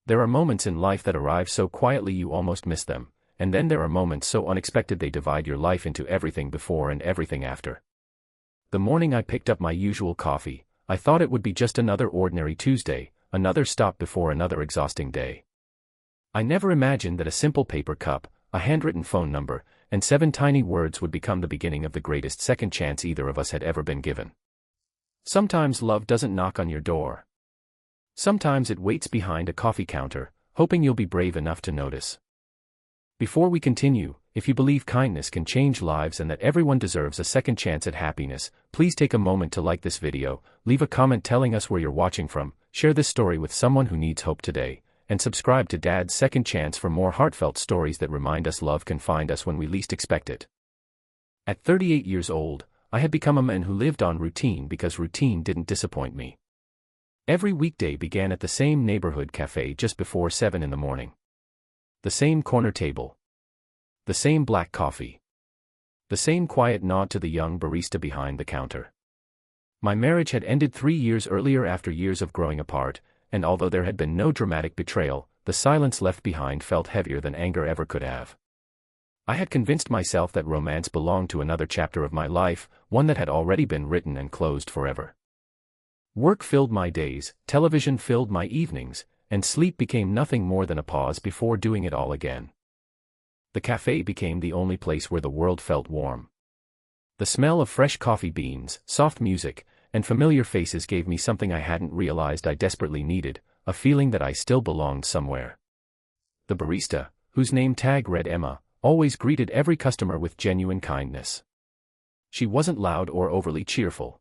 There are moments in life that arrive so quietly you almost miss them, and then there are moments so unexpected they divide your life into everything before and everything after. The morning I picked up my usual coffee, I thought it would be just another ordinary Tuesday, another stop before another exhausting day. I never imagined that a simple paper cup, a handwritten phone number, and 7 tiny words would become the beginning of the greatest second chance either of us had ever been given. Sometimes love doesn't knock on your door. Sometimes it waits behind a coffee counter, hoping you'll be brave enough to notice. Before we continue, if you believe kindness can change lives and that everyone deserves a second chance at happiness, please take a moment to like this video, leave a comment telling us where you're watching from, share this story with someone who needs hope today, and subscribe to Dad's Second Chance for more heartfelt stories that remind us love can find us when we least expect it. At 38 years old, I had become a man who lived on routine because routine didn't disappoint me. Every weekday began at the same neighborhood cafe just before 7 in the morning. The same corner table. The same black coffee. The same quiet nod to the young barista behind the counter. My marriage had ended 3 years earlier after years of growing apart, and although there had been no dramatic betrayal, the silence left behind felt heavier than anger ever could have. I had convinced myself that romance belonged to another chapter of my life, one that had already been written and closed forever. Work filled my days, television filled my evenings, and sleep became nothing more than a pause before doing it all again. The cafe became the only place where the world felt warm. The smell of fresh coffee beans, soft music, and familiar faces gave me something I hadn't realized I desperately needed, a feeling that I still belonged somewhere. The barista, whose name tag read Emma, always greeted every customer with genuine kindness. She wasn't loud or overly cheerful.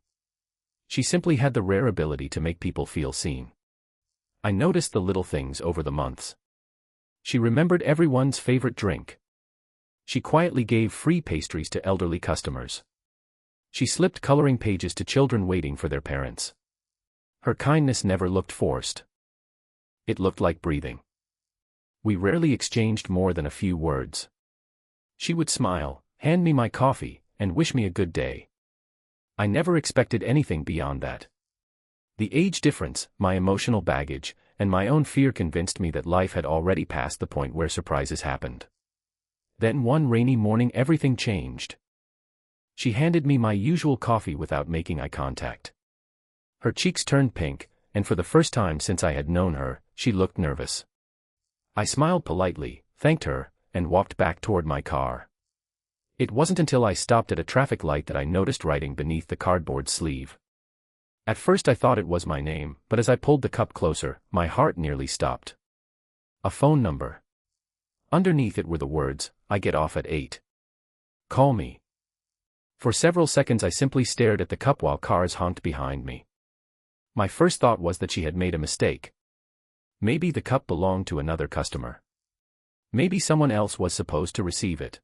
She simply had the rare ability to make people feel seen. I noticed the little things over the months. She remembered everyone's favorite drink. She quietly gave free pastries to elderly customers. She slipped coloring pages to children waiting for their parents. Her kindness never looked forced. It looked like breathing. We rarely exchanged more than a few words. She would smile, hand me my coffee, and wish me a good day. I never expected anything beyond that. The age difference, my emotional baggage, and my own fear convinced me that life had already passed the point where surprises happened. Then one rainy morning everything changed. She handed me my usual coffee without making eye contact. Her cheeks turned pink, and for the first time since I had known her, she looked nervous. I smiled politely, thanked her, and walked back toward my car. It wasn't until I stopped at a traffic light that I noticed writing beneath the cardboard sleeve. At first I thought it was my name, but as I pulled the cup closer, my heart nearly stopped. A phone number. Underneath it were the words, "I get off at 8. Call me." For several seconds I simply stared at the cup while cars honked behind me. My first thought was that she had made a mistake. Maybe the cup belonged to another customer. Maybe someone else was supposed to receive it.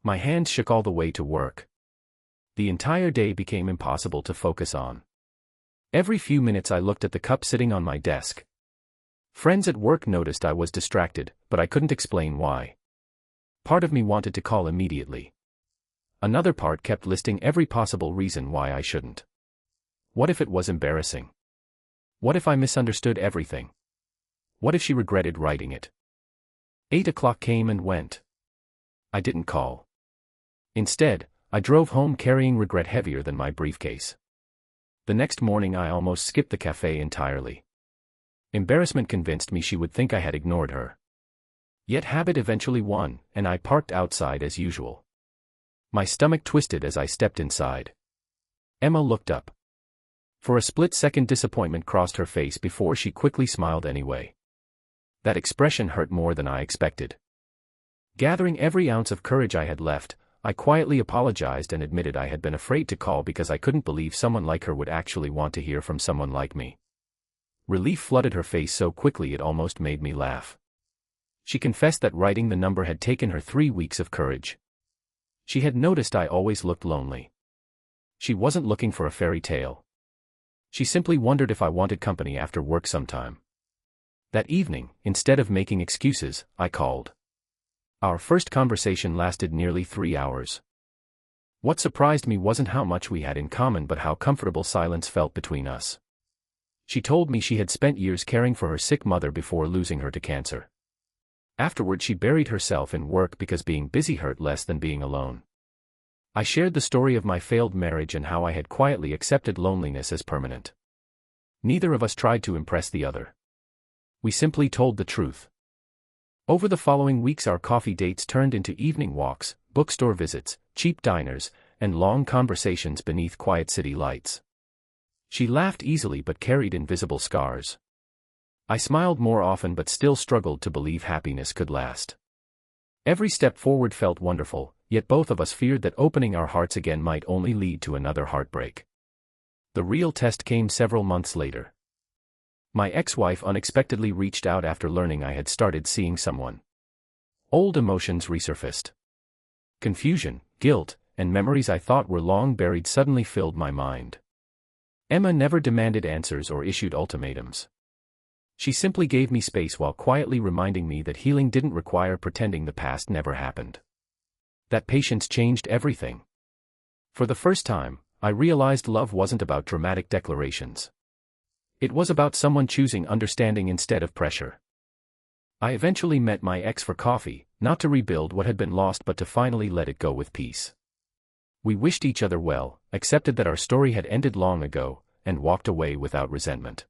My hands shook all the way to work. The entire day became impossible to focus on. Every few minutes I looked at the cup sitting on my desk. Friends at work noticed I was distracted, but I couldn't explain why. Part of me wanted to call immediately. Another part kept listing every possible reason why I shouldn't. What if it was embarrassing? What if I misunderstood everything? What if she regretted writing it? 8 o'clock came and went. I didn't call. Instead, I drove home carrying regret heavier than my briefcase. The next morning I almost skipped the cafe entirely. Embarrassment convinced me she would think I had ignored her. Yet habit eventually won, and I parked outside as usual. My stomach twisted as I stepped inside. Emma looked up. For a split second disappointment crossed her face before she quickly smiled anyway. That expression hurt more than I expected. Gathering every ounce of courage I had left, I quietly apologized and admitted I had been afraid to call because I couldn't believe someone like her would actually want to hear from someone like me. Relief flooded her face so quickly it almost made me laugh. She confessed that writing the number had taken her 3 weeks of courage. She had noticed I always looked lonely. She wasn't looking for a fairy tale. She simply wondered if I wanted company after work sometime. That evening, instead of making excuses, I called. Our first conversation lasted nearly 3 hours. What surprised me wasn't how much we had in common but how comfortable silence felt between us. She told me she had spent years caring for her sick mother before losing her to cancer. Afterward, she buried herself in work because being busy hurt less than being alone. I shared the story of my failed marriage and how I had quietly accepted loneliness as permanent. Neither of us tried to impress the other. We simply told the truth. Over the following weeks, our coffee dates turned into evening walks, bookstore visits, cheap diners, and long conversations beneath quiet city lights. She laughed easily but carried invisible scars. I smiled more often but still struggled to believe happiness could last. Every step forward felt wonderful, yet both of us feared that opening our hearts again might only lead to another heartbreak. The real test came several months later. My ex-wife unexpectedly reached out after learning I had started seeing someone. Old emotions resurfaced. Confusion, guilt, and memories I thought were long buried suddenly filled my mind. Emma never demanded answers or issued ultimatums. She simply gave me space while quietly reminding me that healing didn't require pretending the past never happened. That patience changed everything. For the first time, I realized love wasn't about dramatic declarations. It was about someone choosing understanding instead of pressure. I eventually met my ex for coffee, not to rebuild what had been lost but to finally let it go with peace. We wished each other well, accepted that our story had ended long ago, and walked away without resentment.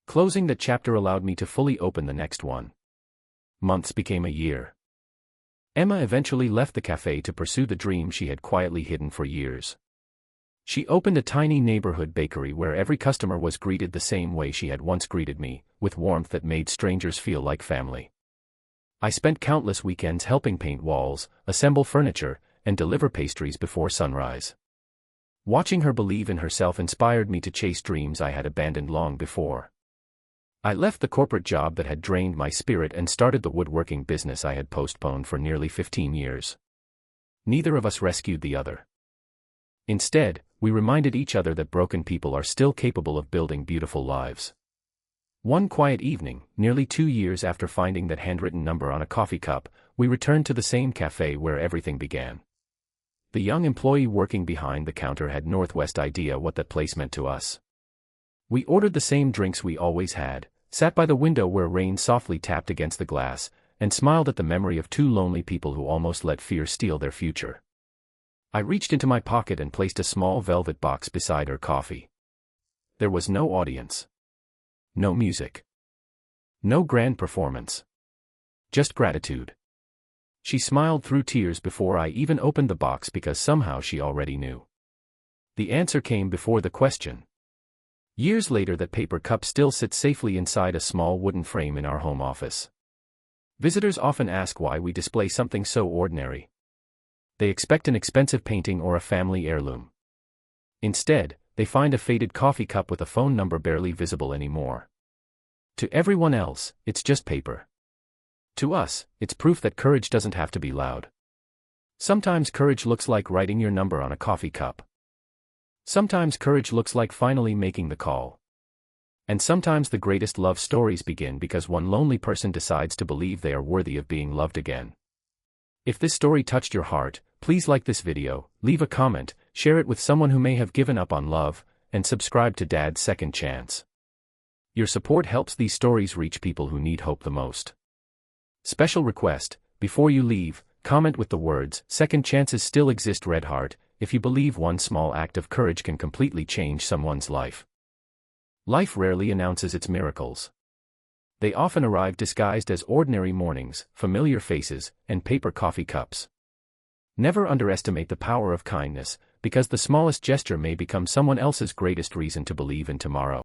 Closing that chapter allowed me to fully open the next one. Months became a year. Emma eventually left the cafe to pursue the dream she had quietly hidden for years. She opened a tiny neighborhood bakery where every customer was greeted the same way she had once greeted me, with warmth that made strangers feel like family. I spent countless weekends helping paint walls, assemble furniture, and deliver pastries before sunrise. Watching her believe in herself inspired me to chase dreams I had abandoned long before. I left the corporate job that had drained my spirit and started the woodworking business I had postponed for nearly 15 years. Neither of us rescued the other. Instead, we reminded each other that broken people are still capable of building beautiful lives. One quiet evening, nearly 2 years after finding that handwritten number on a coffee cup, we returned to the same cafe where everything began. The young employee working behind the counter had Northwest idea what that place meant to us. We ordered the same drinks we always had, sat by the window where rain softly tapped against the glass, and smiled at the memory of two lonely people who almost let fear steal their future. I reached into my pocket and placed a small velvet box beside her coffee. There was no audience. No music. No grand performance. Just gratitude. She smiled through tears before I even opened the box because somehow she already knew. The answer came before the question. Years later, that paper cup still sits safely inside a small wooden frame in our home office. Visitors often ask why we display something so ordinary. They expect an expensive painting or a family heirloom. Instead, they find a faded coffee cup with a phone number barely visible anymore. To everyone else, it's just paper. To us, it's proof that courage doesn't have to be loud. Sometimes courage looks like writing your number on a coffee cup. Sometimes courage looks like finally making the call. And sometimes the greatest love stories begin because one lonely person decides to believe they are worthy of being loved again. If this story touched your heart, please like this video, leave a comment, share it with someone who may have given up on love, and subscribe to Dad's Second Chance. Your support helps these stories reach people who need hope the most. Special request, before you leave, comment with the words, "Second chances still exist, red heart," if you believe one small act of courage can completely change someone's life. Life rarely announces its miracles. They often arrive disguised as ordinary mornings, familiar faces, and paper coffee cups. Never underestimate the power of kindness, because the smallest gesture may become someone else's greatest reason to believe in tomorrow.